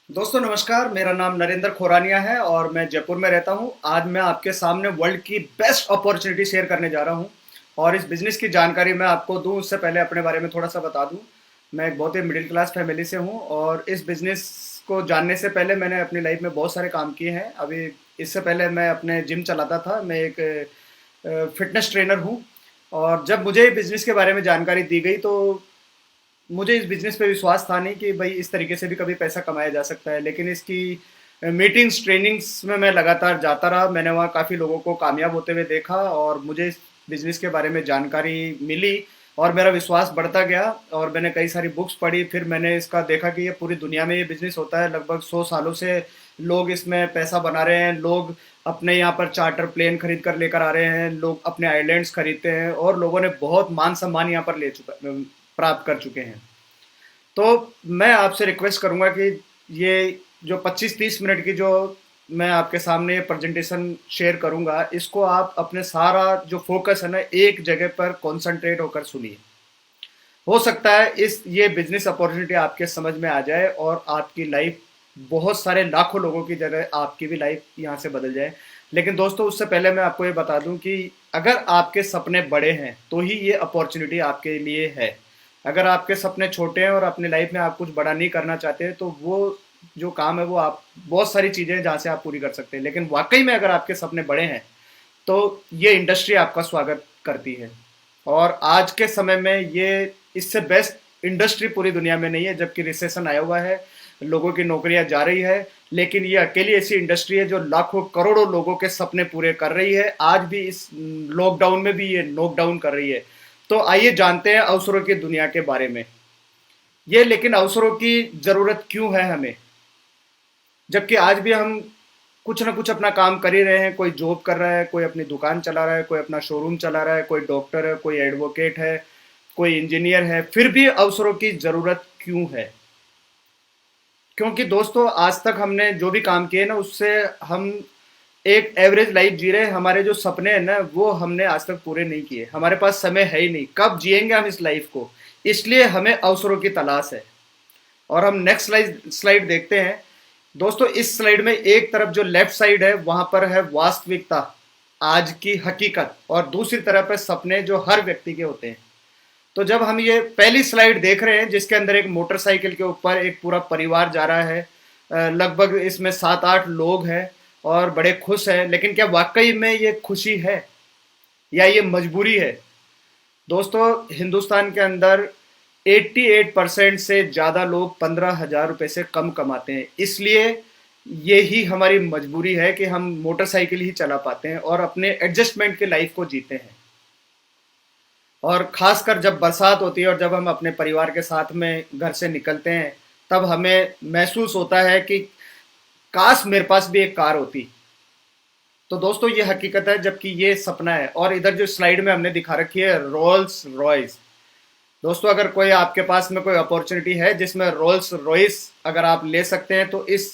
दोस्तों नमस्कार, मेरा नाम नरेंद्र खोरानिया है और मैं जयपुर में रहता हूं। आज मैं आपके सामने वर्ल्ड की बेस्ट अपॉर्चुनिटी शेयर करने जा रहा हूं और इस बिज़नेस की जानकारी मैं आपको दूं उससे पहले अपने बारे में थोड़ा सा बता दूं। मैं एक बहुत ही मिडिल क्लास फैमिली से हूं और इस बिज़नेस को जानने से पहले मैंने अपनी लाइफ में बहुत सारे काम किए हैं। अभी इससे पहले मैं अपने जिम चलाता था। मैं एक फिटनेस ट्रेनर हूं और जब मुझे बिज़नेस के बारे में जानकारी दी गई तो मुझे इस बिज़नेस पे विश्वास था नहीं कि भाई इस तरीके से भी कभी पैसा कमाया जा सकता है। लेकिन इसकी मीटिंग्स ट्रेनिंग्स में मैं लगातार जाता रहा। मैंने वहाँ काफ़ी लोगों को कामयाब होते हुए देखा और मुझे इस बिज़नेस के बारे में जानकारी मिली और मेरा विश्वास बढ़ता गया और मैंने कई सारी बुक्स पढ़ी। फिर मैंने इसका देखा कि ये पूरी दुनिया में ये बिज़नेस होता है। लगभग 100 सालों से लोग इसमें पैसा बना रहे हैं। लोग अपने यहाँ पर चार्टर प्लेन खरीद कर लेकर आ रहे हैं, लोग अपने आइलैंड्स खरीदते हैं और लोगों ने बहुत मान सम्मान यहाँ पर ले चुका प्राप्त कर चुके हैं। तो मैं आपसे रिक्वेस्ट करूंगा कि ये जो 25-30 मिनट की जो मैं आपके सामने प्रेजेंटेशन शेयर करूंगा, इसको आप अपने सारा जो फोकस है ना एक जगह पर कंसंट्रेट होकर सुनिए। हो सकता है इस ये बिजनेस अपॉर्चुनिटी आपके समझ में आ जाए और आपकी लाइफ बहुत सारे लाखों लोगों की जगह आपकी भी लाइफ यहाँ से बदल जाए। लेकिन दोस्तों उससे पहले मैं आपको ये बता दूं कि अगर आपके सपने बड़े हैं तो ही ये अपॉर्चुनिटी आपके लिए है। अगर आपके सपने छोटे हैं और अपनी लाइफ में आप कुछ बड़ा नहीं करना चाहते तो वो जो काम है वो आप बहुत सारी चीज़ें हैं जहाँ से आप पूरी कर सकते हैं। लेकिन वाकई में अगर आपके सपने बड़े हैं तो ये इंडस्ट्री आपका स्वागत करती है। और आज के समय में ये इससे बेस्ट इंडस्ट्री पूरी दुनिया में नहीं है। जबकि रिसेशन आया हुआ है, लोगों की नौकरियां जा रही है, लेकिन ये अकेली ऐसी इंडस्ट्री है जो लाखों करोड़ों लोगों के सपने पूरे कर रही है। आज भी इस लॉकडाउन में भी ये नॉकडाउन कर रही है। तो आइए जानते हैं अवसरों की दुनिया के बारे में। ये लेकिन अवसरों की जरूरत क्यों है हमें, जबकि आज भी हम कुछ ना कुछ अपना काम कर ही रहे हैं। कोई जॉब कर रहा है, कोई अपनी दुकान चला रहा है, कोई अपना शोरूम चला रहा है, कोई डॉक्टर है, कोई एडवोकेट है, कोई इंजीनियर है। फिर भी अवसरों की जरूरत क्यों है? क्योंकि दोस्तों आज तक हमने जो भी काम किए ना उससे हम एक एवरेज लाइफ जी रहे हैं। हमारे जो सपने हैं ना वो हमने आज तक पूरे नहीं किए। हमारे पास समय है ही नहीं, कब जिएंगे हम इस लाइफ को। इसलिए हमें अवसरों की तलाश है। और हम नेक्स्ट स्लाइड देखते हैं। दोस्तों इस स्लाइड में एक तरफ जो लेफ्ट साइड है वहां पर है वास्तविकता, आज की हकीकत, और दूसरी तरफ है सपने जो हर व्यक्ति के होते हैं। तो जब हम ये पहली स्लाइड देख रहे हैं जिसके अंदर एक मोटरसाइकिल के ऊपर एक पूरा परिवार जा रहा है, लगभग इसमें 7-8 लोग हैं और बड़े खुश हैं। लेकिन क्या वाकई में ये खुशी है या ये मजबूरी है? दोस्तों हिंदुस्तान के अंदर 88% से ज़्यादा लोग 15,000 रुपये से कम कमाते हैं। इसलिए यही हमारी मजबूरी है कि हम मोटरसाइकिल ही चला पाते हैं और अपने एडजस्टमेंट के लाइफ को जीते हैं। और खासकर जब बरसात होती है और जब हम अपने परिवार के साथ में घर से निकलते हैं तब हमें महसूस होता है कि काश मेरे पास भी एक कार होती। तो दोस्तों ये हकीकत है, जबकि ये सपना है। और इधर जो स्लाइड में हमने दिखा रखी है रोल्स रॉयस। दोस्तों अगर कोई आपके पास में कोई अपॉर्चुनिटी है जिसमें रोल्स रॉयस अगर आप ले सकते हैं तो इस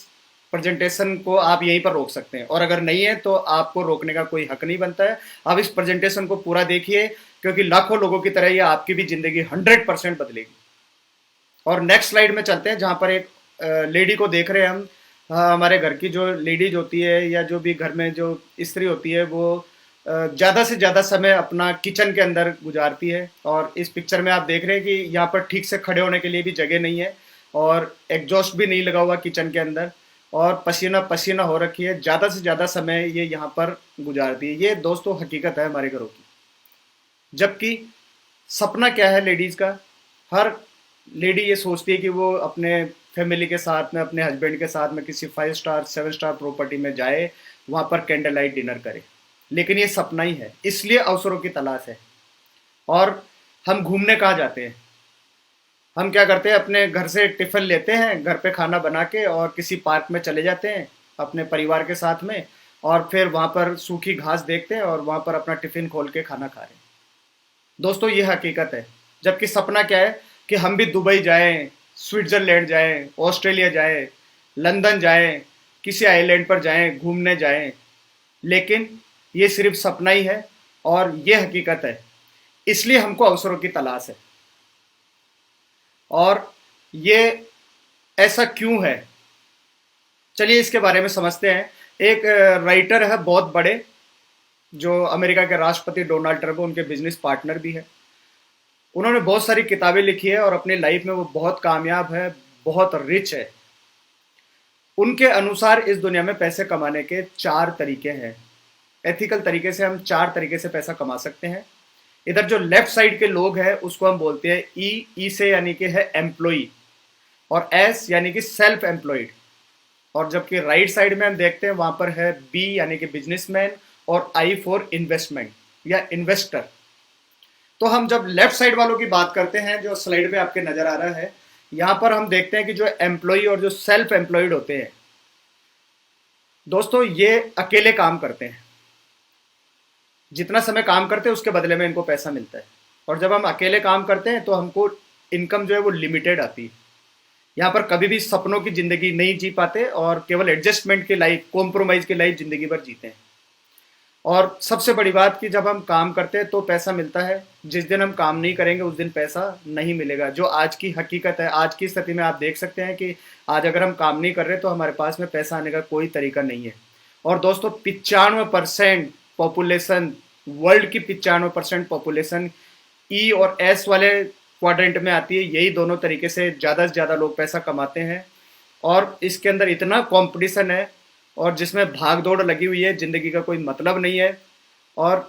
प्रेजेंटेशन को आप यहीं पर रोक सकते हैं। और अगर नहीं है तो आपको रोकने का कोई हक नहीं बनता है। आप इस प्रेजेंटेशन को पूरा देखिए क्योंकि लाखों लोगों की तरह ये आपकी भी जिंदगी 100% बदलेगी। और नेक्स्ट स्लाइड में चलते हैं जहां पर एक लेडी को देख रहे हैं हम। हमारे घर की जो लेडीज होती है या जो भी घर में जो स्त्री होती है वो ज़्यादा से ज़्यादा समय अपना किचन के अंदर गुजारती है। और इस पिक्चर में आप देख रहे हैं कि यहाँ पर ठीक से खड़े होने के लिए भी जगह नहीं है और एग्जॉस्ट भी नहीं लगा हुआ किचन के अंदर और पसीना पसीना हो रखी है। ज़्यादा से ज़्यादा समय ये यहाँ पर गुजारती है। ये दोस्तों हकीकत है हमारे घरों की। जबकि सपना क्या है लेडीज़ का? हर लेडी ये सोचती है कि वो अपने फैमिली के साथ में, अपने हस्बैंड के साथ में किसी 5 स्टार 7 स्टार प्रॉपर्टी में जाए, वहाँ पर कैंडल लाइट डिनर करे। लेकिन ये सपना ही है, इसलिए अवसरों की तलाश है। और हम घूमने कहाँ जाते हैं? हम क्या करते हैं, अपने घर से टिफ़िन लेते हैं, घर पे खाना बना के और किसी पार्क में चले जाते हैं अपने परिवार के साथ में और फिर वहाँ पर सूखी घास देखते हैं और वहाँ पर अपना टिफ़िन खोल के खाना खा रहे हैं। दोस्तों ये हकीकत है। जबकि सपना क्या है कि हम भी दुबई जाएं, स्विट्ज़रलैंड जाएं, ऑस्ट्रेलिया जाएं, लंदन जाएं, किसी आइलैंड पर जाएं, घूमने जाएं। लेकिन ये सिर्फ सपना ही है और ये हकीकत है। इसलिए हमको अवसरों की तलाश है। और ये ऐसा क्यों है? चलिए इसके बारे में समझते हैं। एक राइटर है बहुत बड़े, जो अमेरिका के राष्ट्रपति डोनाल्ड ट्रंप, उनके बिजनेस पार्टनर भी है। उन्होंने बहुत सारी किताबें लिखी है और अपनी लाइफ में वो बहुत कामयाब है, बहुत रिच है। उनके अनुसार इस दुनिया में पैसे कमाने के 4 तरीके हैं। एथिकल तरीके से हम 4 तरीके से पैसा कमा सकते हैं। इधर जो लेफ्ट साइड के लोग हैं उसको हम बोलते हैं ई से यानी कि है एम्प्लॉई, और एस यानी कि सेल्फ एम्प्लॉयड। और जबकि राइट साइड में हम देखते हैं वहां पर है बी यानी कि बिजनेसमैन, और आई फॉर इन्वेस्टमेंट या इन्वेस्टर। तो हम जब लेफ्ट साइड वालों की बात करते हैं, जो स्लाइड पे आपके नजर आ रहा है, यहां पर हम देखते हैं कि जो एम्प्लॉय और जो सेल्फ एम्प्लॉयड होते हैं दोस्तों, ये अकेले काम करते हैं। जितना समय काम करते हैं उसके बदले में इनको पैसा मिलता है। और जब हम अकेले काम करते हैं तो हमको इनकम जो है वो लिमिटेड आती है। यहाँ पर कभी भी सपनों की जिंदगी नहीं जी पाते और केवल एडजस्टमेंट की लाइफ, कॉम्प्रोमाइज की लाइफ जिंदगी भर जीते हैं। और सबसे बड़ी बात कि जब हम काम करते हैं तो पैसा मिलता है, जिस दिन हम काम नहीं करेंगे उस दिन पैसा नहीं मिलेगा, जो आज की हकीकत है। आज की स्थिति में आप देख सकते हैं कि आज अगर हम काम नहीं कर रहे तो हमारे पास में पैसा आने का कोई तरीका नहीं है। और दोस्तों 95% पॉपुलेशन, वर्ल्ड की 95% पॉपुलेशन ई और एस वाले क्वाड्रेंट में आती है। यही दोनों तरीके से ज़्यादा लोग पैसा कमाते हैं। और इसके अंदर इतना कंपटीशन है और जिसमें भाग दौड़ लगी हुई है, ज़िंदगी का कोई मतलब नहीं है। और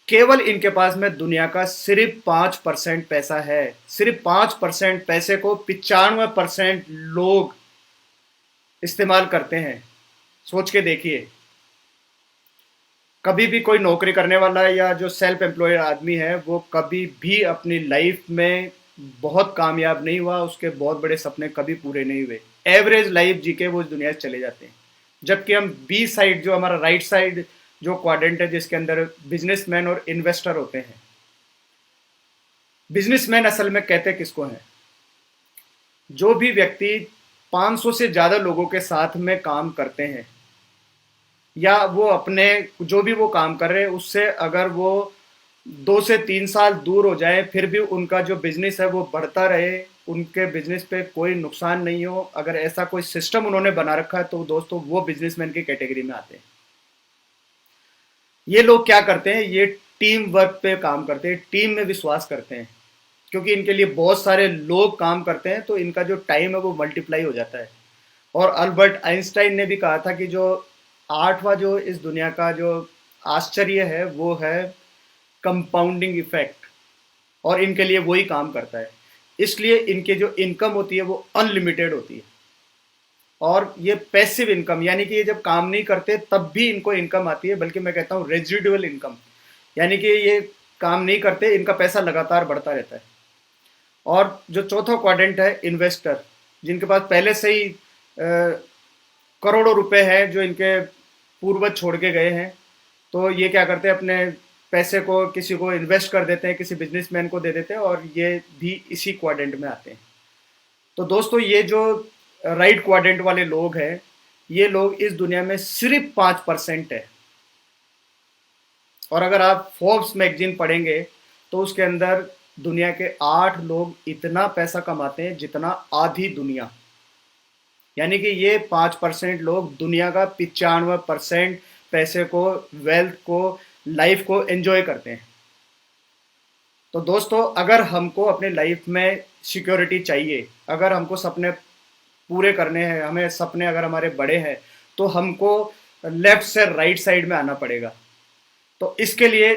केवल इनके पास में दुनिया का सिर्फ 5% पैसा है। सिर्फ 5% पैसे को 95% लोग इस्तेमाल करते हैं। सोच के देखिए, कभी भी कोई नौकरी करने वाला या जो सेल्फ एम्प्लॉयड आदमी है वो कभी भी अपनी लाइफ में बहुत कामयाब नहीं हुआ, उसके बहुत बड़े सपने कभी पूरे नहीं हुए। एवरेज लाइफ जी के वो इस दुनिया से चले जाते हैं। जबकि हम बी साइड, जो हमारा राइट साइड जो क्वाड्रेंट है, जिसके अंदर बिजनेसमैन और इन्वेस्टर होते हैं। बिजनेसमैन असल में कहते किसको हैं? जो भी व्यक्ति 500 से ज़्यादा लोगों के साथ में काम करते हैं, या वो अपने जो भी वो काम कर रहे हैं उससे अगर वो 2 से 3 साल दूर हो जाए फिर भी उनका जो बिजनेस है वो बढ़ता रहे, उनके बिजनेस पे कोई नुकसान नहीं हो, अगर ऐसा कोई सिस्टम उन्होंने बना रखा है तो दोस्तों वो बिजनेसमैन की कैटेगरी में आते हैं। ये लोग क्या करते हैं? ये टीम वर्क पे काम करते हैं, टीम में विश्वास करते हैं। क्योंकि इनके लिए बहुत सारे लोग काम करते हैं तो इनका जो टाइम है वो मल्टीप्लाई हो जाता है। और अल्बर्ट आइंस्टाइन ने भी कहा था कि जो 8वां जो इस दुनिया का जो आश्चर्य है वो है कंपाउंडिंग इफेक्ट, और इनके लिए वही काम करता है। इसलिए इनके जो इनकम होती है वो अनलिमिटेड होती है। और ये पैसिव इनकम, यानी कि ये जब काम नहीं करते तब भी इनको इनकम आती है, बल्कि मैं कहता हूँ रेजिडुअल इनकम, यानी कि ये काम नहीं करते, इनका पैसा लगातार बढ़ता रहता है। और जो चौथा क्वाड्रेंट है इन्वेस्टर, जिनके पास पहले से ही करोड़ों रुपए हैं जो इनके पूर्वज छोड़ के गए हैं, तो ये क्या करते हैं? अपने पैसे को किसी को इन्वेस्ट कर देते हैं, किसी बिजनेसमैन को दे देते हैं, और ये भी इसी क्वाड्रेंट में आते हैं। तो दोस्तों ये जो राइट क्वाड्रेंट वाले लोग हैं, ये लोग इस दुनिया में सिर्फ 5% है। और अगर आप फोर्ब्स मैगजीन पढ़ेंगे तो उसके अंदर दुनिया के 8 लोग इतना पैसा कमाते हैं जितना आधी दुनिया। यानी कि ये 5% लोग दुनिया का 95% पैसे को, वेल्थ को, लाइफ को एंजॉय करते हैं। तो दोस्तों अगर हमको अपने लाइफ में सिक्योरिटी चाहिए, अगर हमको सपने पूरे करने हैं, हमें सपने अगर हमारे बड़े हैं, तो हमको लेफ्ट से राइट साइड में आना पड़ेगा। तो इसके लिए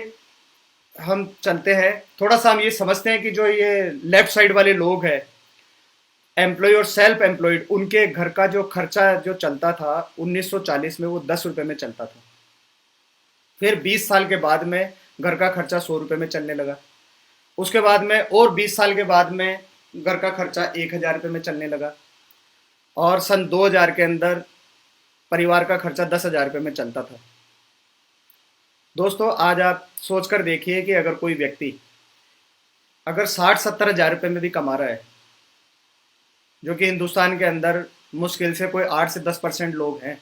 हम चलते हैं, थोड़ा सा हम ये समझते हैं कि जो ये लेफ्ट साइड वाले लोग हैं, एम्प्लॉय और सेल्फ एम्प्लॉयड, उनके घर का जो खर्चा जो चलता था 1940 में वो 10 रुपये में चलता था। फिर 20 साल के बाद में घर का खर्चा 100 रुपये में चलने लगा। उसके बाद में और 20 साल के बाद में घर का खर्चा 1000 रुपये में चलने लगा। और सन 2000 के अंदर परिवार का खर्चा 10,000 रुपये में चलता था। दोस्तों आज आप सोचकर देखिए कि अगर कोई व्यक्ति अगर 60-70 हज़ार रुपये में भी कमा रहा है, जो कि हिंदुस्तान के अंदर मुश्किल से कोई 8 से 10% लोग हैं,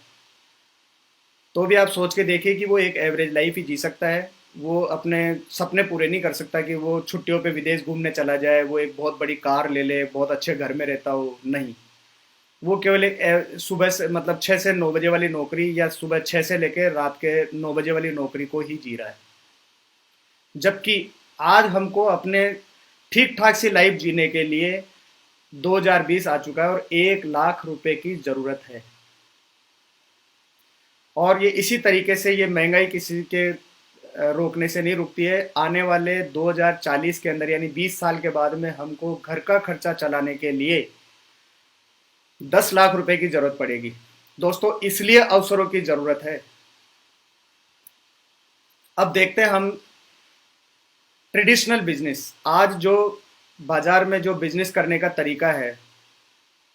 तो भी आप सोच के देखिए कि वो एक एवरेज लाइफ ही जी सकता है। वो अपने सपने पूरे नहीं कर सकता कि वो छुट्टियों पे विदेश घूमने चला जाए, वो एक बहुत बड़ी कार ले ले, बहुत अच्छे घर में रहता हो, नहीं। वो केवल एक सुबह से मतलब 6 से 9 बजे वाली नौकरी या सुबह 6 से लेकर रात के 9 बजे वाली नौकरी को ही जी रहा है। जबकि आज हमको अपने ठीक ठाक सी लाइफ जीने के लिए 2020 आ चुका है और 1 लाख रुपए की जरूरत है। और ये इसी तरीके से ये महंगाई किसी के रोकने से नहीं रुकती है। आने वाले 2040 के अंदर यानी 20 साल के बाद में हमको घर का खर्चा चलाने के लिए 10 लाख रुपए की जरूरत पड़ेगी। दोस्तों, इसलिए अवसरों की जरूरत है। अब देखते हैं हम ट्रेडिशनल बिजनेस, आज जो बाजार में जो बिजनेस करने का तरीका है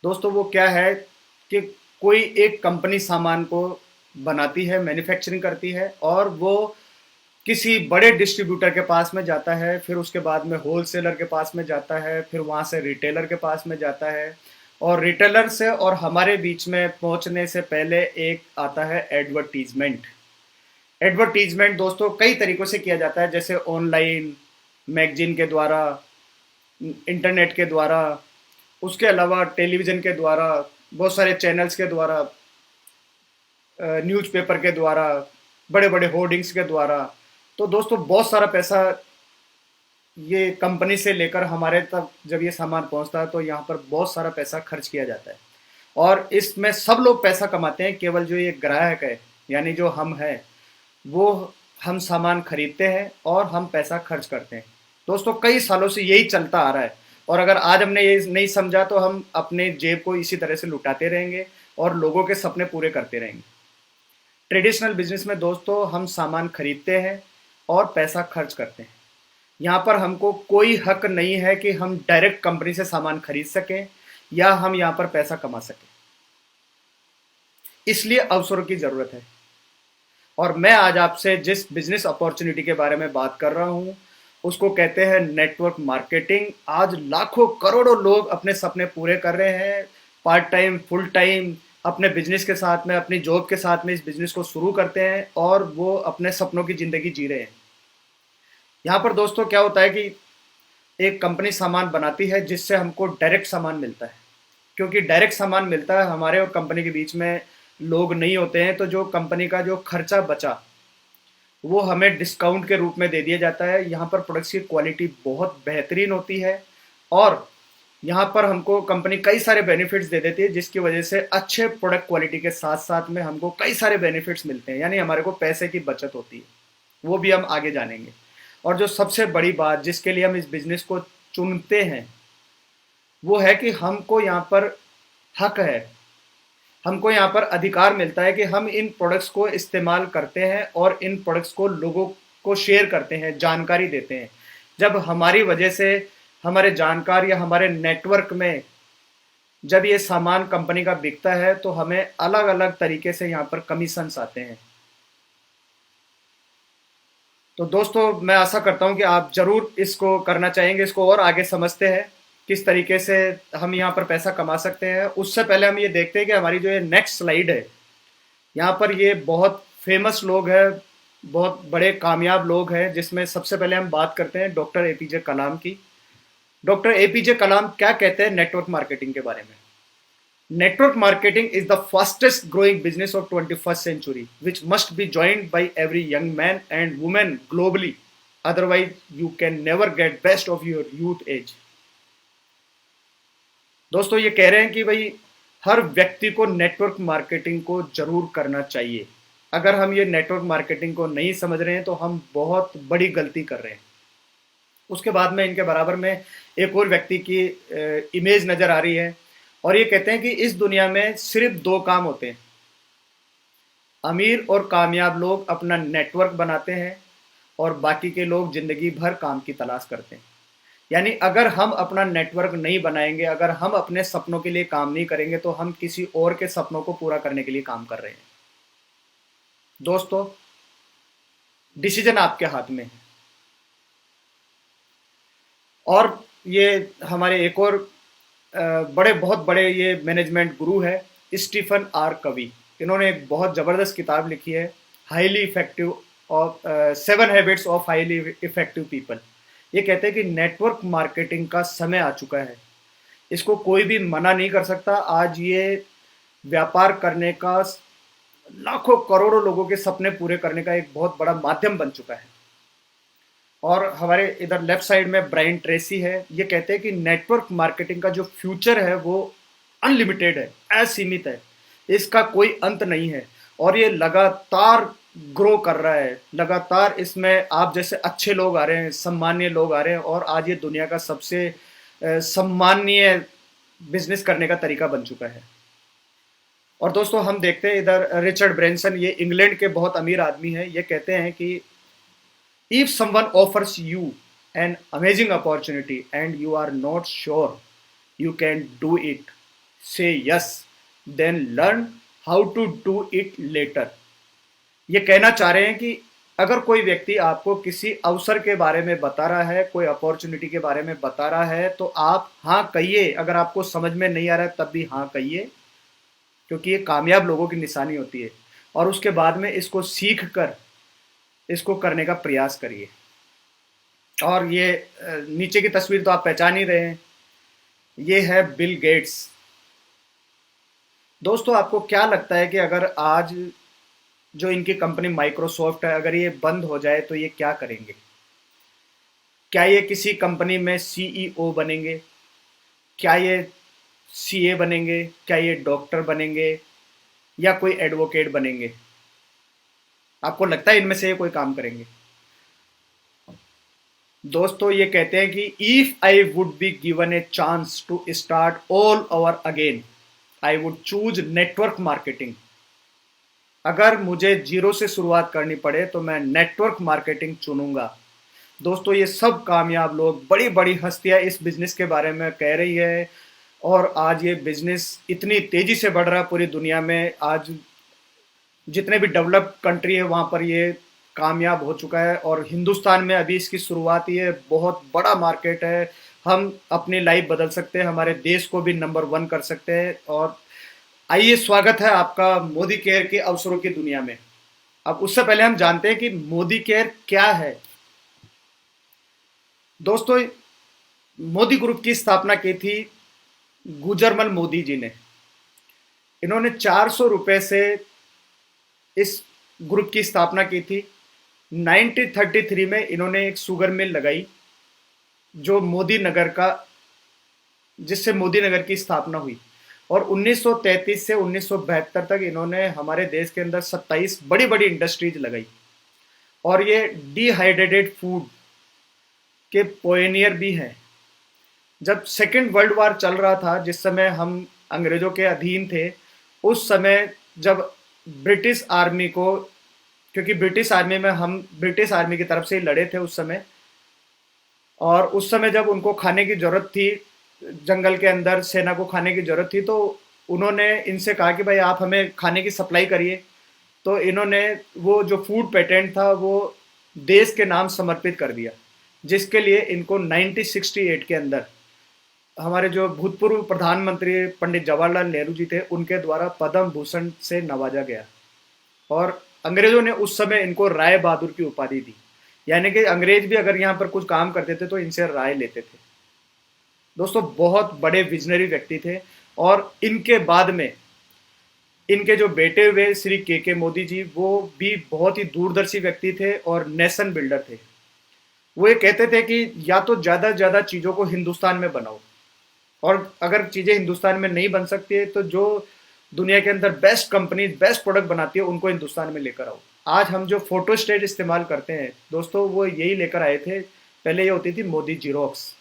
दोस्तों, वो क्या है कि कोई एक कंपनी सामान को बनाती है, मैन्युफैक्चरिंग करती है और वो किसी बड़े डिस्ट्रीब्यूटर के पास में जाता है, फिर उसके बाद में होलसेलर के पास में जाता है, फिर वहाँ से रिटेलर के पास में जाता है और रिटेलर से और हमारे बीच में पहुँचने से पहले एक आता है एडवर्टीजमेंट। एडवर्टीजमेंट दोस्तों कई तरीकों से किया जाता है, जैसे ऑनलाइन, मैगजीन के द्वारा, इंटरनेट के द्वारा, उसके अलावा टेलीविज़न के द्वारा, बहुत सारे चैनल्स के द्वारा, न्यूज़पेपर के द्वारा, बड़े बड़े होर्डिंग्स के द्वारा। तो दोस्तों बहुत सारा पैसा ये कंपनी से लेकर हमारे तक जब ये सामान पहुंचता है तो यहाँ पर बहुत सारा पैसा खर्च किया जाता है और इसमें सब लोग पैसा कमाते हैं, केवल जो ये ग्राहक है यानी जो हम हैं वो हम सामान खरीदते हैं और हम पैसा खर्च करते हैं। दोस्तों कई सालों से यही चलता आ रहा है और अगर आज हमने ये नहीं समझा तो हम अपने जेब को इसी तरह से लुटाते रहेंगे और लोगों के सपने पूरे करते रहेंगे। ट्रेडिशनल बिजनेस में दोस्तों हम सामान खरीदते हैं और पैसा खर्च करते हैं। यहाँ पर हमको कोई हक नहीं है कि हम डायरेक्ट कंपनी से सामान खरीद सकें या हम यहाँ पर पैसा कमा सकें, इसलिए अवसरों की ज़रूरत है। और मैं आज आपसे जिस बिजनेस अपॉर्चुनिटी के बारे में बात कर रहा हूँ उसको कहते हैं नेटवर्क मार्केटिंग। आज लाखों करोड़ों लोग अपने सपने पूरे कर रहे हैं, पार्ट टाइम, फुल टाइम, अपने बिजनेस के साथ में, अपनी जॉब के साथ में इस बिजनेस को शुरू करते हैं और वो अपने सपनों की ज़िंदगी जी रहे हैं। यहाँ पर दोस्तों क्या होता है कि एक कंपनी सामान बनाती है जिससे हमको डायरेक्ट सामान मिलता है, क्योंकि डायरेक्ट सामान मिलता है, हमारे और कंपनी के बीच में लोग नहीं होते हैं, तो जो कंपनी का जो खर्चा बचा वो हमें डिस्काउंट के रूप में दे दिया जाता है। यहाँ पर प्रोडक्ट्स की क्वालिटी बहुत बेहतरीन होती है और यहाँ पर हमको कंपनी कई सारे बेनिफिट्स दे देती है, जिसकी वजह से अच्छे प्रोडक्ट क्वालिटी के साथ साथ में हमको कई सारे बेनिफिट्स मिलते हैं, यानी हमारे को पैसे की बचत होती है। वो भी हम आगे जानेंगे। और जो सबसे बड़ी बात जिसके लिए हम इस बिज़नेस को चुनते हैं वो है कि हमको यहाँ पर हक है, हमको यहाँ पर अधिकार मिलता है कि हम इन प्रोडक्ट्स को इस्तेमाल करते हैं और इन प्रोडक्ट्स को लोगों को शेयर करते हैं, जानकारी देते हैं। जब हमारी वजह से हमारे जानकार या हमारे नेटवर्क में जब ये सामान कंपनी का बिकता है तो हमें अलग अलग तरीके से यहाँ पर कमीशंस आते हैं। तो दोस्तों मैं आशा करता हूँ कि आप ज़रूर इसको करना चाहेंगे, इसको और आगे समझते हैं किस तरीके से हम यहाँ पर पैसा कमा सकते हैं। उससे पहले हम ये देखते हैं कि हमारी जो ये नेक्स्ट स्लाइड है, यहाँ पर ये बहुत फेमस लोग हैं, बहुत बड़े कामयाब लोग हैं, जिसमें सबसे पहले हम बात करते हैं डॉक्टर एपीजे कलाम की। डॉक्टर एपीजे कलाम क्या कहते हैं नेटवर्क मार्केटिंग के बारे में? Network marketing is the fastest growing business of 21st century, which must be joined by every young man and woman globally. Otherwise, you can never get best of your youth age. दोस्तों ये कह रहे हैं कि भाई हर व्यक्ति को network marketing को जरूर करना चाहिए। अगर हम ये नेटवर्क मार्केटिंग को नहीं समझ रहे हैं तो हम बहुत बड़ी गलती कर रहे हैं। उसके बाद में इनके बराबर में एक और व्यक्ति की इमेज नज़र आ रही है और ये कहते हैं कि इस दुनिया में सिर्फ 2 काम होते हैं, अमीर और कामयाब लोग अपना नेटवर्क बनाते हैं और बाकी के लोग जिंदगी भर काम की तलाश करते हैं। यानी अगर हम अपना नेटवर्क नहीं बनाएंगे, अगर हम अपने सपनों के लिए काम नहीं करेंगे तो हम किसी और के सपनों को पूरा करने के लिए काम कर रहे हैं। दोस्तों डिसीजन आपके हाथ में है। और ये हमारे एक और बहुत बड़े ये मैनेजमेंट गुरु है स्टीफन आर कवी। इन्होंने एक बहुत ज़बरदस्त किताब लिखी है, highly effective of 7 habits of highly effective people. ये कहते हैं कि नेटवर्क मार्केटिंग का समय आ चुका है। इसको कोई भी मना नहीं कर सकता। आज ये व्यापार करने का, लाखों करोड़ों लोगों के सपने पूरे करने का एक बहुत बड़ा माध्यम बन चुका है। और हमारे इधर लेफ्ट साइड में ब्रायन ट्रेसी है। ये कहते हैं कि नेटवर्क मार्केटिंग का जो फ्यूचर है वो अनलिमिटेड है, असीमित है, इसका कोई अंत नहीं है। और ये लगातार ग्रो कर रहा है, लगातार इसमें आप जैसे अच्छे लोग आ रहे हैं, सम्मानीय लोग आ रहे हैं, और आज ये दुनिया का सबसे सम्मानीय बिजनेस करने का तरीका बन चुका है। और दोस्तों हम देखते हैं इधर रिचर्ड ब्रेंसन, ये इंग्लैंड के बहुत अमीर आदमी है। ये कहते हैं कि if someone offers you an amazing opportunity and you are not sure you can do it, say yes, then learn how to do it later। ये कहना चाह रहे हैं कि अगर कोई व्यक्ति आपको किसी अवसर के बारे में बता रहा है, कोई अपॉर्चुनिटी के बारे में बता रहा है, तो आप हाँ कहिए। अगर आपको समझ में नहीं आ रहा है तब भी हाँ कहिए, क्योंकि ये कामयाब लोगों की निशानी होती है। और उसके बाद में इसको सीख कर इसको करने का प्रयास करिए। और ये नीचे की तस्वीर तो आप पहचान ही रहे हैं, ये है बिल गेट्स। दोस्तों आपको क्या लगता है कि अगर आज जो इनकी कंपनी माइक्रोसॉफ्ट है, अगर ये बंद हो जाए तो ये क्या करेंगे? क्या ये किसी कंपनी में सीईओ बनेंगे? क्या ये सीए बनेंगे? क्या ये डॉक्टर बनेंगे या कोई एडवोकेट बनेंगे? आपको लगता है इनमें से ये कोई काम करेंगे? दोस्तों ये कहते हैं कि if I would be given a chance to start all over again, I would choose network marketing. अगर मुझे जीरो से शुरुआत करनी पड़े तो मैं नेटवर्क मार्केटिंग चुनूंगा। दोस्तों ये सब कामयाब लोग, बड़ी बड़ी हस्तियां इस बिजनेस के बारे में कह रही है, और आज ये बिजनेस इतनी तेजी से बढ़ रहा है पूरी दुनिया में। आज जितने भी डेवलप्ड कंट्री है वहाँ पर ये कामयाब हो चुका है, और हिंदुस्तान में अभी इसकी शुरुआत ही है। बहुत बड़ा मार्केट है, हम अपनी लाइफ बदल सकते हैं, हमारे देश को भी नंबर 1 कर सकते हैं। और आइए, स्वागत है आपका मोदी केयर के अवसरों की दुनिया में। अब उससे पहले हम जानते हैं कि मोदी केयर क्या है। दोस्तों मोदी ग्रुप की स्थापना की थी गुजरमल मोदी जी ने। इन्होंने 400 रुपए से इस ग्रुप की स्थापना की थी। 1933 में इन्होंने एक शुगर मिल लगाई, जो मोदी नगर का, जिससे मोदी नगर की स्थापना हुई। और 1933 से 1972 तक इन्होंने हमारे देश के अंदर 27 बड़ी बड़ी इंडस्ट्रीज लगाई। और ये डिहाइड्रेटेड फूड के पोएनियर भी हैं। जब सेकेंड वर्ल्ड वार चल रहा था, जिस समय हम अंग्रेजों के अधीन थे, उस समय जब ब्रिटिश आर्मी को, क्योंकि ब्रिटिश आर्मी में हम ब्रिटिश आर्मी की तरफ से ही लड़े थे उस समय, और उस समय जब उनको खाने की ज़रूरत थी, जंगल के अंदर सेना को खाने की ज़रूरत थी, तो उन्होंने इनसे कहा कि भाई आप हमें खाने की सप्लाई करिए। तो इन्होंने वो जो फूड पेटेंट था वो देश के नाम समर्पित कर दिया, जिसके लिए इनको 1968 के अंदर हमारे जो भूतपूर्व प्रधानमंत्री पंडित जवाहरलाल नेहरू जी थे, उनके द्वारा पद्म भूषण से नवाजा गया। और अंग्रेजों ने उस समय इनको राय बहादुर की उपाधि दी, यानी कि अंग्रेज भी अगर यहाँ पर कुछ काम करते थे तो इनसे राय लेते थे। दोस्तों बहुत बड़े विजनरी व्यक्ति थे। और इनके बाद में इनके जो बेटे हुए श्री के मोदी जी, वो भी बहुत ही दूरदर्शी व्यक्ति थे और नेशन बिल्डर थे। वो ये कहते थे कि या तो ज़्यादा से ज़्यादा चीज़ों को हिंदुस्तान में बनाओ, और अगर चीज़ें हिंदुस्तान में नहीं बन सकती है तो जो दुनिया के अंदर बेस्ट कंपनी, बेस्ट प्रोडक्ट बनाती है, उनको हिंदुस्तान में लेकर आओ। आज हम जो फोटो स्टेट इस्तेमाल करते हैं दोस्तों, वो यही लेकर आए थे। पहले ये होती थी मोदी जीरोक्स।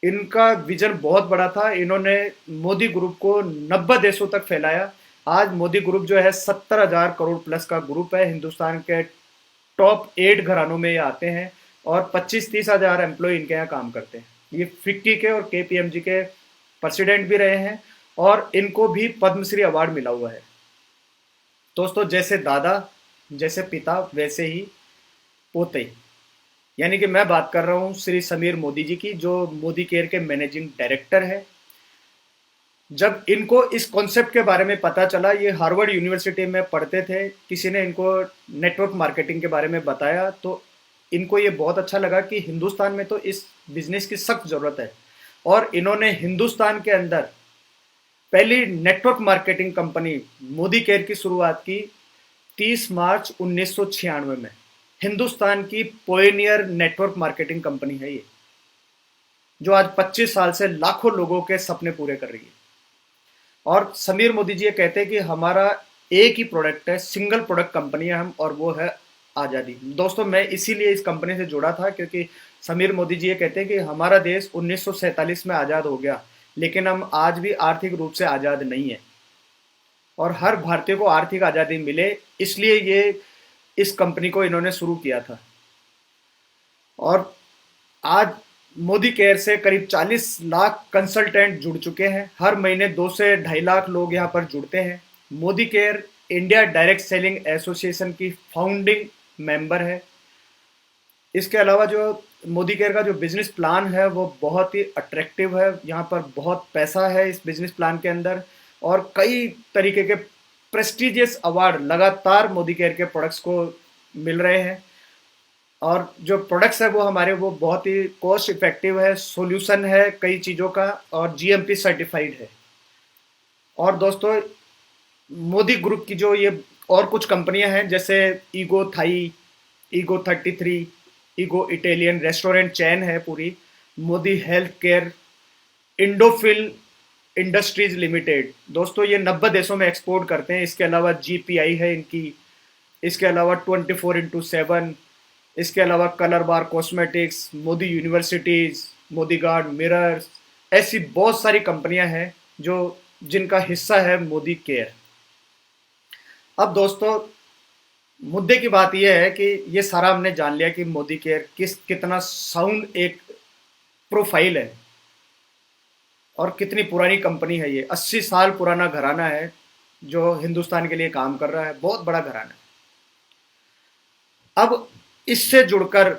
इनका विजन बहुत बड़ा था। इन्होंने मोदी ग्रुप को 90 देशों तक फैलाया। आज मोदी ग्रुप जो है 70,000 करोड़ प्लस का ग्रुप है। हिंदुस्तान के टॉप 8 घरानों में ये आते हैं, और 25-30 हज़ार एम्प्लॉय इनके यहाँ काम करते हैं। ये फिक्की के और KPMG के प्रेसिडेंट भी रहे हैं, और इनको भी पद्मश्री अवार्ड मिला हुआ है। दोस्तों जैसे दादा, जैसे पिता, वैसे ही पोते, यानी कि मैं बात कर रहा हूँ श्री समीर मोदी जी की, जो मोदी केयर के मैनेजिंग डायरेक्टर है। जब इनको इस कॉन्सेप्ट के बारे में पता चला, ये हार्वर्ड यूनिवर्सिटी में पढ़ते थे, किसी ने इनको नेटवर्क मार्केटिंग के बारे में बताया, तो इनको ये बहुत अच्छा लगा कि हिंदुस्तान में तो इस बिजनेस की सख्त ज़रूरत है। और इन्होंने हिंदुस्तान के अंदर पहली network marketing company Modi care की शुरुआत की 30 मार्च 1996 में। हिंदुस्तान की पोयनियर नेटवर्क मार्केटिंग कंपनी है ये, जो आज 25 साल से लाखों लोगों के सपने पूरे कर रही है। और समीर मोदी जी ये कहते हैं कि हमारा एक ही प्रोडक्ट है, सिंगल प्रोडक्ट कंपनी है हम, और वो है आज़ादी। दोस्तों मैं इसीलिए इस कंपनी से जुड़ा था, क्योंकि समीर मोदी जी ये कहते हैं कि हमारा देश 1947 में आज़ाद हो गया, लेकिन हम आज भी आर्थिक रूप से आज़ाद नहीं है, और हर भारतीय को आर्थिक आज़ादी मिले, इसलिए ये इस कंपनी को इन्होंने शुरू किया था। और आज मोदी केयर से करीब 40 लाख कंसल्टेंट जुड़ चुके हैं। हर महीने 2 से 2.5 लाख लोग यहाँ पर जुड़ते हैं। Modi care India direct selling association की फाउंडिंग मेंबर है। इसके अलावा जो मोदी केयर का जो बिजनेस प्लान है वो बहुत ही अट्रैक्टिव है। यहाँ पर बहुत पैसा है इस बिजनेस प्लान के अंदर, और कई तरीके के प्रेस्टिजियस अवार्ड लगातार मोदी केयर के प्रोडक्ट्स को मिल रहे हैं। और जो प्रोडक्ट्स है वो हमारे वो बहुत ही कॉस्ट इफेक्टिव है, सॉल्यूशन है कई चीज़ों का, और जीएमपी सर्टिफाइड है। और दोस्तों मोदी ग्रुप की जो ये और कुछ कंपनियां हैं, जैसे Ego Thai, Ego 33, Ego Italian restaurant chain है पूरी, Modi health care, Indofil industries limited. दोस्तों ये 90 देशों में एक्सपोर्ट करते हैं। इसके अलावा जीपीआई है इनकी, इसके अलावा 24x7, इसके अलावा colour bar cosmetics, Modi universities, Modi guard mirrors, ऐसी बहुत सारी कंपनियां हैं जो जिनका हिस्सा है मोदी केयर। अब दोस्तों मुद्दे की बात यह है कि ये सारा हमने जान लिया कि मोदी केयर कितना साउंड एक प्रोफाइल है और कितनी पुरानी कंपनी है। ये 80 साल पुराना घराना है जो हिंदुस्तान के लिए काम कर रहा है, बहुत बड़ा घराना है। अब इससे जुड़कर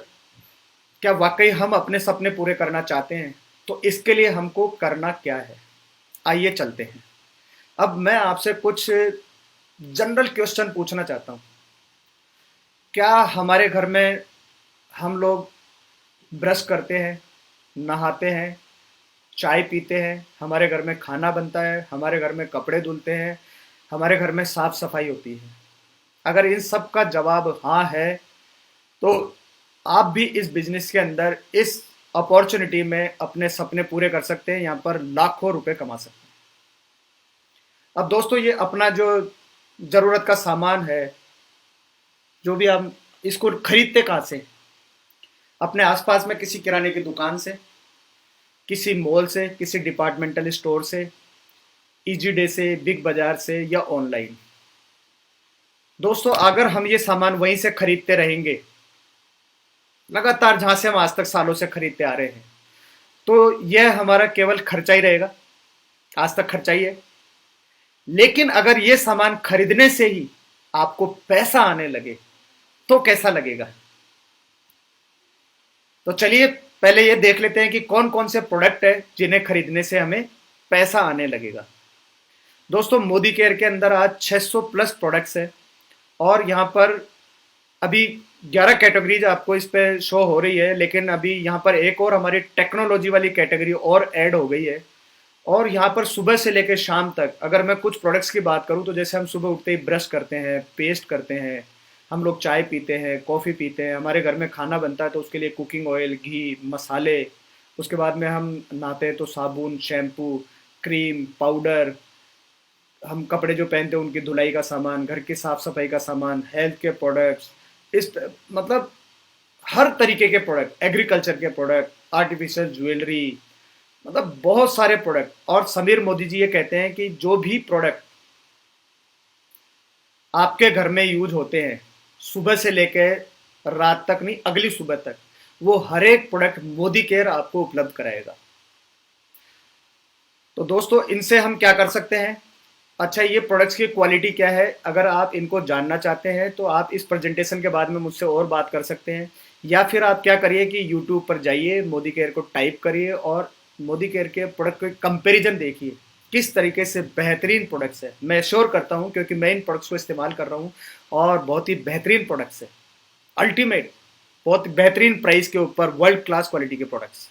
क्या वाकई हम अपने सपने पूरे करना चाहते हैं? तो इसके लिए हमको करना क्या है, आइए चलते हैं। अब मैं आपसे कुछ जनरल क्वेश्चन पूछना चाहता हूँ। क्या हमारे घर में हम लोग ब्रश करते हैं, नहाते हैं, चाय पीते हैं, हमारे घर में खाना बनता है, हमारे घर में कपड़े धुलते हैं, हमारे घर में साफ सफाई होती है? अगर इन सब का जवाब हाँ है तो आप भी इस बिजनेस के अंदर इस अपॉर्चुनिटी में अपने सपने पूरे कर सकते हैं, यहाँ पर लाखों रुपए कमा सकते हैं। अब दोस्तों ये अपना जो ज़रूरत का सामान है, जो भी हम इसको खरीदते कहाँ से? अपने आसपास में किसी किराने की दुकान से, किसी मॉल से, किसी डिपार्टमेंटल स्टोर से, इजी डे से, बिग बाजार से, या ऑनलाइन। दोस्तों अगर हम ये सामान वहीं से खरीदते रहेंगे लगातार, जहां से हम आज तक सालों से खरीदते आ रहे हैं, तो यह हमारा केवल खर्चा ही रहेगा, आज तक खर्चा ही है। लेकिन अगर ये सामान खरीदने से ही आपको पैसा आने लगे तो कैसा लगेगा? तो चलिए पहले ये देख लेते हैं कि कौन कौन से प्रोडक्ट है जिन्हें खरीदने से हमें पैसा आने लगेगा। दोस्तों मोदी केयर के अंदर आज 600 प्लस प्रोडक्ट्स है, और यहाँ पर अभी 11 कैटेगरीज आपको इस पे शो हो रही है, लेकिन अभी यहाँ पर एक और हमारी टेक्नोलॉजी वाली कैटेगरी और ऐड हो गई है। और यहाँ पर सुबह से लेकर शाम तक अगर मैं कुछ प्रोडक्ट्स की बात करूँ तो जैसे हम सुबह उठते ही ब्रश करते हैं, पेस्ट करते हैं, हम लोग चाय पीते हैं, कॉफ़ी पीते हैं, हमारे घर में खाना बनता है तो उसके लिए कुकिंग ऑयल, घी, मसाले, उसके बाद में हम नहाते हैं तो साबुन, शैम्पू, क्रीम, पाउडर, हम कपड़े जो पहनते हैं उनकी धुलाई का सामान, घर की साफ़ सफाई का सामान, हेल्थ के प्रोडक्ट्स, मतलब हर तरीके के प्रोडक्ट, एग्रीकल्चर के प्रोडक्ट, आर्टिफिशियल ज्वेलरी, मतलब बहुत सारे प्रोडक्ट। और समीर मोदी जी ये कहते हैं कि जो भी प्रोडक्ट आपके घर में यूज होते हैं सुबह से लेकर रात तक, नहीं अगली सुबह तक, वो हर एक प्रोडक्ट मोदी केयर आपको उपलब्ध कराएगा। तो दोस्तों इनसे हम क्या कर सकते हैं? अच्छा ये प्रोडक्ट्स की क्वालिटी क्या है, अगर आप इनको जानना चाहते हैं तो आप इस प्रेजेंटेशन के बाद में मुझसे और बात कर सकते हैं, या फिर आप क्या करिए कि यूट्यूब पर जाइए, मोदी केयर को टाइप करिए और मोदी केयर के प्रोडक्ट के कंपैरिजन देखिए किस तरीके से बेहतरीन प्रोडक्ट्स है। मैं श्योर करता हूं क्योंकि मैं इन प्रोडक्ट्स को इस्तेमाल कर रहा हूं और बहुत ही बेहतरीन प्रोडक्ट्स है, अल्टीमेट, बहुत बेहतरीन प्राइस के ऊपर वर्ल्ड क्लास क्वालिटी के प्रोडक्ट्स।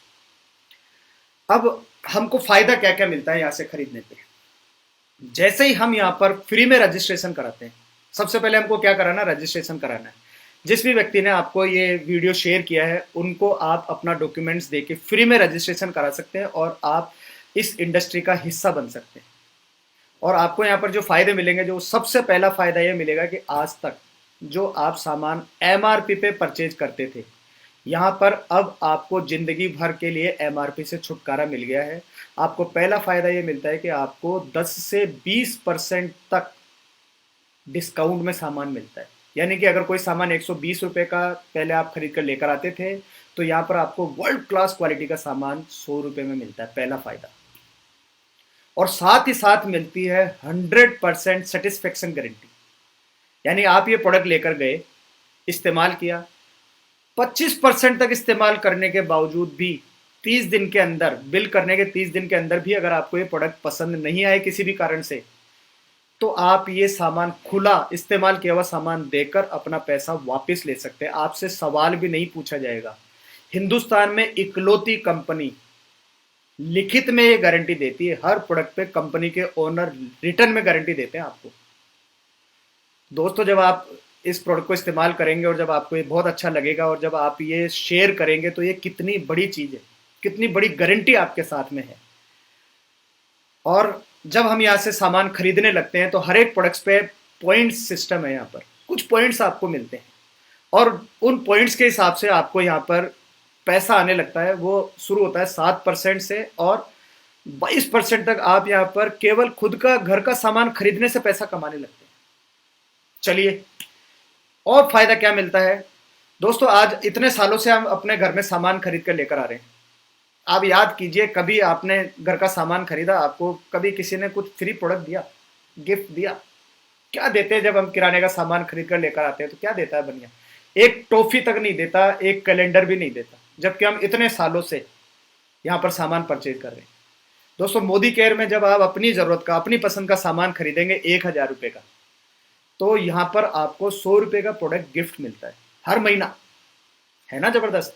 अब हमको फायदा क्या क्या मिलता है यहाँ से खरीदने पे। जैसे ही हम यहाँ पर फ्री में रजिस्ट्रेशन कराते हैं, सबसे पहले हमको क्या कराना, रजिस्ट्रेशन कराना है। जिस भी व्यक्ति ने आपको ये वीडियो शेयर किया है उनको आप अपना डॉक्यूमेंट्स देके फ्री में रजिस्ट्रेशन करा सकते हैं और आप इस इंडस्ट्री का हिस्सा बन सकते हैं। और आपको यहाँ पर जो फायदे मिलेंगे, जो सबसे पहला फायदा ये मिलेगा कि आज तक जो आप सामान एमआरपी पे परचेज करते थे, यहाँ पर अब आपको जिंदगी भर के लिए एमआरपी से छुटकारा मिल गया है। आपको पहला फायदा ये मिलता है कि आपको 10 से 20% तक डिस्काउंट में सामान मिलता है। यानी कि अगर कोई सामान 120 रुपए का पहले आप खरीद कर लेकर आते थे, तो यहाँ पर आपको वर्ल्ड क्लास क्वालिटी का सामान 100 रुपए में मिलता है, पहला फायदा। और साथ ही साथ मिलती है 100% सेटिस्फेक्शन गारंटी। यानी आप ये प्रोडक्ट लेकर गए, इस्तेमाल किया, 25% तक इस्तेमाल करने के बावजूद भी 30 दिन के अंदर, बिल करने के 30 दिन के अंदर भी अगर आपको ये प्रोडक्ट पसंद नहीं आए किसी भी कारण से, तो आप ये सामान खुला इस्तेमाल किया हुआ सामान देकर अपना पैसा वापस ले सकते हैं। आपसे सवाल भी नहीं पूछा जाएगा। हिंदुस्तान में इकलौती कंपनी लिखित में ये गारंटी देती है, हर प्रोडक्ट पे कंपनी के ओनर रिटर्न में गारंटी देते हैं आपको। दोस्तों, जब आप इस प्रोडक्ट को इस्तेमाल करेंगे और जब आपको ये बहुत अच्छा लगेगा और जब आप ये शेयर करेंगे, तो ये कितनी बड़ी चीज़ है, कितनी बड़ी गारंटी आपके साथ में है। और जब हम यहाँ से सामान खरीदने लगते हैं तो हर एक प्रोडक्ट्स पे पॉइंट सिस्टम है। यहाँ पर कुछ पॉइंट्स आपको मिलते हैं और उन पॉइंट्स के हिसाब से आपको यहाँ पर पैसा आने लगता है। वो शुरू होता है 7% से और 22% तक आप यहाँ पर केवल खुद का घर का सामान खरीदने से पैसा कमाने लगते हैं। चलिए, और फायदा क्या मिलता है दोस्तों। आज इतने सालों से हम अपने घर में सामान खरीद कर लेकर आ रहे हैं। आप याद कीजिए, कभी आपने घर का सामान खरीदा, आपको कभी किसी ने कुछ फ्री प्रोडक्ट दिया, गिफ्ट दिया? क्या देते हैं जब हम किराने का सामान खरीद कर लेकर आते हैं, तो क्या देता है बढ़िया? एक टॉफी तक नहीं देता, एक कैलेंडर भी नहीं देता, जबकि हम इतने सालों से यहाँ पर सामान परचेज कर रहे हैं। दोस्तों, मोदी केयर में जब आप अपनी जरूरत का, अपनी पसंद का सामान खरीदेंगे 1000 रुपये का, तो यहाँ पर आपको 100 रुपये का प्रोडक्ट गिफ्ट मिलता है हर महीना। है ना जबरदस्त?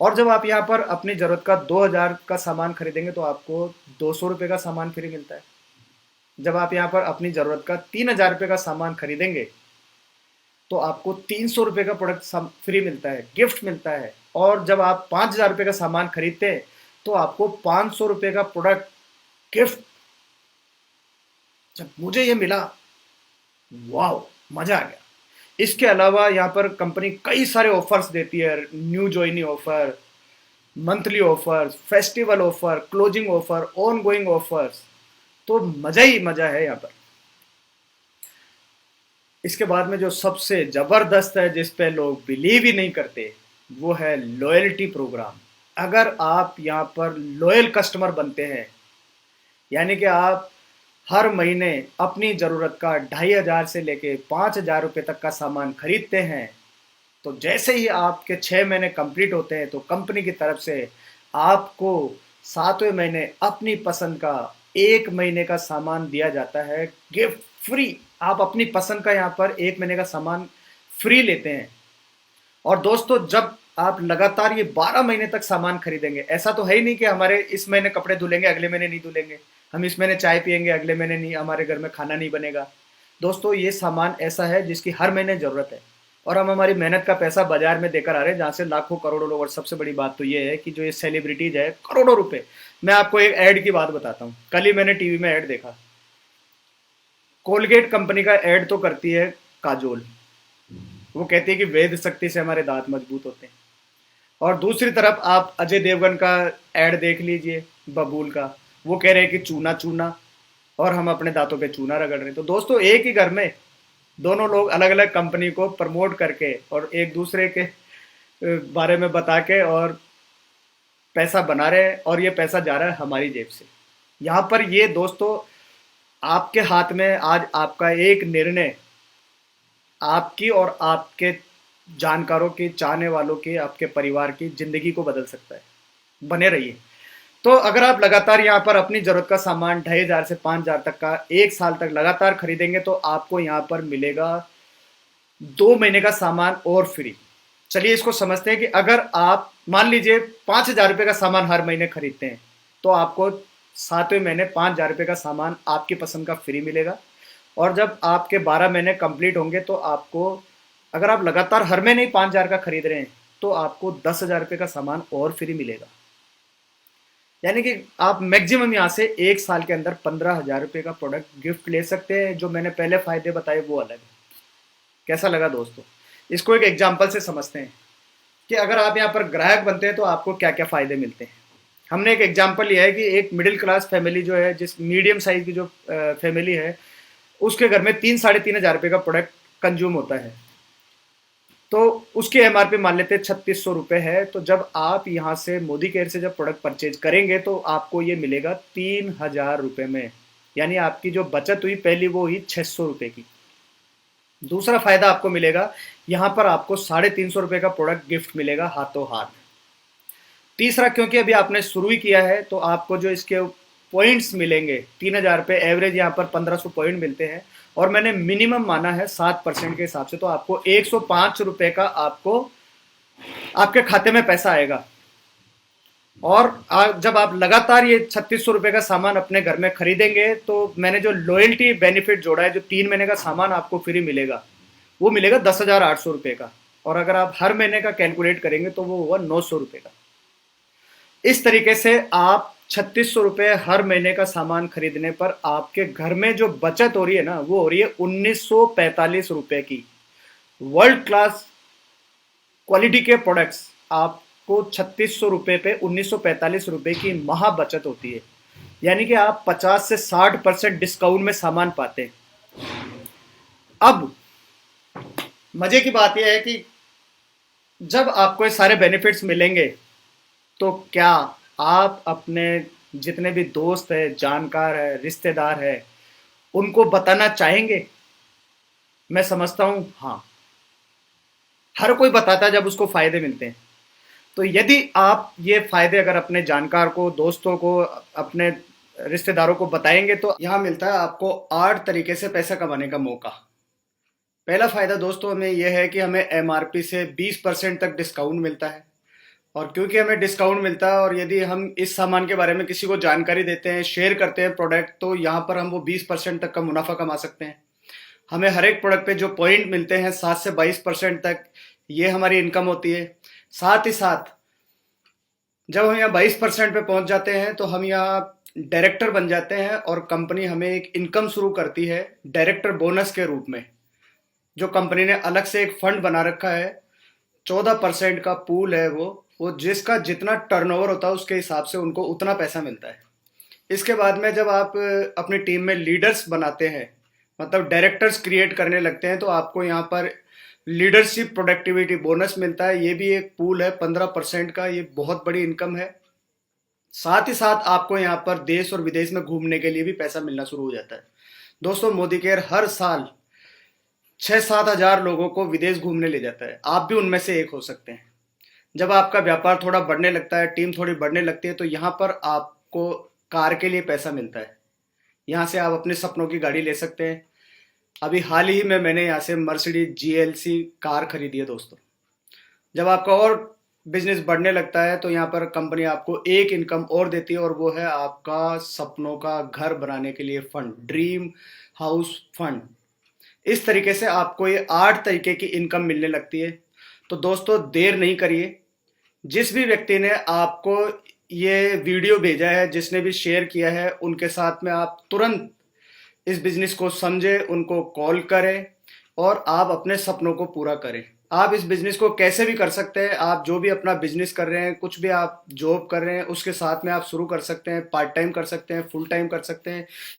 और जब आप यहाँ पर अपनी जरूरत का 2000 का सामान खरीदेंगे तो आपको 200 रुपये का सामान फ्री मिलता है। जब आप यहाँ पर अपनी जरूरत का 3000 रुपये का सामान खरीदेंगे तो आपको 300 रुपये का प्रोडक्ट फ्री मिलता है, गिफ्ट मिलता है। और जब आप 5000 रुपये का सामान खरीदते हैं तो आपको 500 रुपये का प्रोडक्ट गिफ्ट। जब मुझे ये मिला, वाह, मजा आ गया। इसके अलावा यहाँ पर कंपनी कई सारे ऑफर्स देती है, new joining offer, monthly offer, festival offer, closing offer, on going offers. तो मजा ही मजा है यहाँ पर। इसके बाद में जो सबसे जबरदस्त है, जिस पे लोग बिलीव ही नहीं करते, वो है लॉयल्टी प्रोग्राम। अगर आप यहाँ पर लॉयल कस्टमर बनते हैं, यानी कि आप हर महीने अपनी ज़रूरत का 2500 से लेके 5000 रुपये तक का सामान खरीदते हैं, तो जैसे ही आपके 6 महीने कंप्लीट होते हैं तो कंपनी की तरफ से आपको 7वें महीने अपनी पसंद का 1 महीने का सामान दिया जाता है, गिफ्ट फ्री। आप अपनी पसंद का यहाँ पर 1 महीने का सामान फ्री लेते हैं। और दोस्तों, जब आप लगातार ये 12 महीने तक सामान खरीदेंगे, ऐसा तो है ही नहीं कि हमारे इस महीने कपड़े धुलेंगे अगले महीने नहीं धुलेंगे, हम इस महीने चाय पियेंगे अगले महीने नहीं, हमारे घर में खाना नहीं बनेगा। दोस्तों, ये सामान ऐसा है जिसकी हर महीने ज़रूरत है और हम हमारी मेहनत का पैसा बाजार में देकर आ रहे हैं, जहाँ से लाखों करोड़ों लोग। और सबसे बड़ी बात तो ये है कि जो ये सेलिब्रिटीज है, करोड़ों रुपए। मैं आपको एक ऐड की बात बताता हूँ। कल ही मैंने टीवी में ऐड देखा। कोलगेट कंपनी का ऐड तो करती है काजोल, वो कहती है कि वेद शक्ति से हमारे दांत मजबूत होते हैं। और दूसरी तरफ आप अजय देवगन का ऐड देख लीजिए, बबूल का, वो कह रहे हैं कि चूना चूना, और हम अपने दांतों पे चूना रगड़ रहे हैं। तो दोस्तों, एक ही घर में दोनों लोग अलग अलग कंपनी को प्रमोट करके और एक दूसरे के बारे में बता के और पैसा बना रहे हैं, और ये पैसा जा रहा है हमारी जेब से। यहाँ पर ये दोस्तों, आपके हाथ में आज आपका एक निर्णय आपकी और आपके जानकारों की, चाहने वालों की, आपके परिवार की जिंदगी को बदल सकता है। बने रहिए। तो अगर आप लगातार यहाँ पर अपनी जरूरत का सामान 2500 से 5000 तक का 1 साल तक लगातार खरीदेंगे, तो आपको यहाँ पर मिलेगा 2 महीने का सामान और फ्री। चलिए इसको समझते हैं कि अगर आप मान लीजिए 5000 रुपये का सामान हर महीने खरीदते हैं, तो आपको 7वें महीने 5,000 रुपये का सामान आपकी पसंद का फ्री मिलेगा। और जब आपके 12 महीने कंप्लीट होंगे तो आपको, अगर आप लगातार हर महीने ही 5,000 का खरीद रहे हैं तो आपको 10,000 रुपये का सामान और फ्री मिलेगा। यानी कि आप मैक्सिमम यहाँ से 1 साल के अंदर 15,000 रुपये का प्रोडक्ट गिफ्ट ले सकते हैं। जो मैंने पहले फायदे बताए वो अलग है। कैसा लगा दोस्तों? इसको एक एग्जाम्पल से समझते हैं कि अगर आप यहाँ पर ग्राहक बनते हैं तो आपको क्या क्या फायदे मिलते हैं। हमने एक एग्जाम्पल लिया है कि एक मिडिल क्लास फैमिली जो है, जिस मीडियम साइज की जो फैमिली है, उसके घर में 3-3,500 रुपये का प्रोडक्ट कंज्यूम होता है। तो उसकी एमआरपी मान लेते हैं 3,600 रुपये है। तो जब आप यहाँ से मोदी केयर से जब प्रोडक्ट परचेज करेंगे तो आपको ये मिलेगा 3,000 रुपये में। यानी आपकी जो बचत हुई पहली वो हुई 600 रुपये की। दूसरा फायदा आपको मिलेगा, यहाँ पर आपको 350 रुपये का प्रोडक्ट गिफ्ट मिलेगा हाथों हाथ। तीसरा, क्योंकि अभी आपने शुरू ही किया है तो आपको जो इसके पॉइंट्स मिलेंगे 3,000 रुपये, एवरेज यहाँ पर 1,500 पॉइंट मिलते हैं और मैंने मिनिमम माना है 7% के हिसाब से, तो आपको 105 रुपये का आपको आपके खाते में पैसा आएगा। और जब आप लगातार ये 3,600 रुपये का सामान अपने घर में खरीदेंगे तो मैंने जो लॉयल्टी बेनिफिट जोड़ा है, जो 3 महीने का सामान आपको फ्री मिलेगा, वो मिलेगा 10,800 रुपये का। और अगर आप हर महीने का कैलकुलेट करेंगे तो वो होगा 900 रुपये का। इस तरीके से आप 3,600 रुपये हर महीने का सामान खरीदने पर आपके घर में जो बचत हो रही है ना, वो हो रही है 1,945 रुपये की। वर्ल्ड क्लास क्वालिटी के प्रोडक्ट्स आपको 3,600 रुपये पे 1,945 रुपये की महा बचत होती है। यानी कि आप 50 से 60% डिस्काउंट में सामान पाते हैं। अब मजे की बात यह है कि जब आपको ये सारे बेनिफिट्स मिलेंगे तो क्या आप अपने जितने भी दोस्त है, जानकार है, रिश्तेदार है, उनको बताना चाहेंगे? मैं समझता हूं हाँ, हर कोई बताता है जब उसको फायदे मिलते हैं। तो यदि आप ये फायदे अगर अपने जानकार को, दोस्तों को, अपने रिश्तेदारों को बताएंगे तो यहाँ मिलता है आपको 8 तरीके से पैसा कमाने का मौका। पहला फायदा दोस्तों हमें यह है कि हमें एमआरपी से 20% तक डिस्काउंट मिलता है। और क्योंकि हमें डिस्काउंट मिलता है और यदि हम इस सामान के बारे में किसी को जानकारी देते हैं, शेयर करते हैं प्रोडक्ट, तो यहाँ पर हम वो 20% तक का मुनाफा कमा सकते हैं। हमें हर एक प्रोडक्ट पे जो पॉइंट मिलते हैं 7 से 22% तक, ये हमारी इनकम होती है। साथ ही साथ जब हम यहाँ 22% पे पहुंच जाते हैं तो हम यहाँ डायरेक्टर बन जाते हैं और कंपनी हमें एक इनकम शुरू करती है डायरेक्टर बोनस के रूप में, जो कंपनी ने अलग से एक फंड बना रखा है। 14% का पूल है वो जिसका जितना टर्नओवर होता है उसके हिसाब से उनको उतना पैसा मिलता है। इसके बाद में जब आप अपनी टीम में लीडर्स बनाते हैं, मतलब डायरेक्टर्स क्रिएट करने लगते हैं, तो आपको यहाँ पर लीडरशिप प्रोडक्टिविटी बोनस मिलता है। ये भी एक पूल है 15% का, ये बहुत बड़ी इनकम है। साथ ही साथ आपको यहाँ पर देश और विदेश में घूमने के लिए भी पैसा मिलना शुरू हो जाता है। दोस्तों मोदी केयर हर साल 6-7 हजार लोगों को विदेश घूमने ले जाता है। आप भी उनमें से एक हो सकते हैं। जब आपका व्यापार थोड़ा बढ़ने लगता है, टीम थोड़ी बढ़ने लगती है, तो यहाँ पर आपको कार के लिए पैसा मिलता है। यहाँ से आप अपने सपनों की गाड़ी ले सकते हैं। अभी हाल ही में मैंने यहाँ से मर्सिडीज GLC कार खरीदी है दोस्तों। जब आपका और बिजनेस बढ़ने लगता है तो यहाँ पर कंपनी आपको एक इनकम और देती है और वो है आपका सपनों का घर बनाने के लिए फंड, ड्रीम हाउस फंड। इस तरीके से आपको ये 8 तरीके की इनकम मिलने लगती है। तो दोस्तों देर नहीं करिए, जिस भी व्यक्ति ने आपको ये वीडियो भेजा है, जिसने भी शेयर किया है, उनके साथ में आप तुरंत इस बिजनेस को समझें, उनको कॉल करें और आप अपने सपनों को पूरा करें। आप इस बिजनेस को कैसे भी कर सकते हैं। आप जो भी अपना बिजनेस कर रहे हैं, कुछ भी आप जॉब कर रहे हैं, उसके साथ में आप शुरू कर सकते हैं, पार्ट टाइम कर सकते हैं, फुल टाइम कर सकते हैं।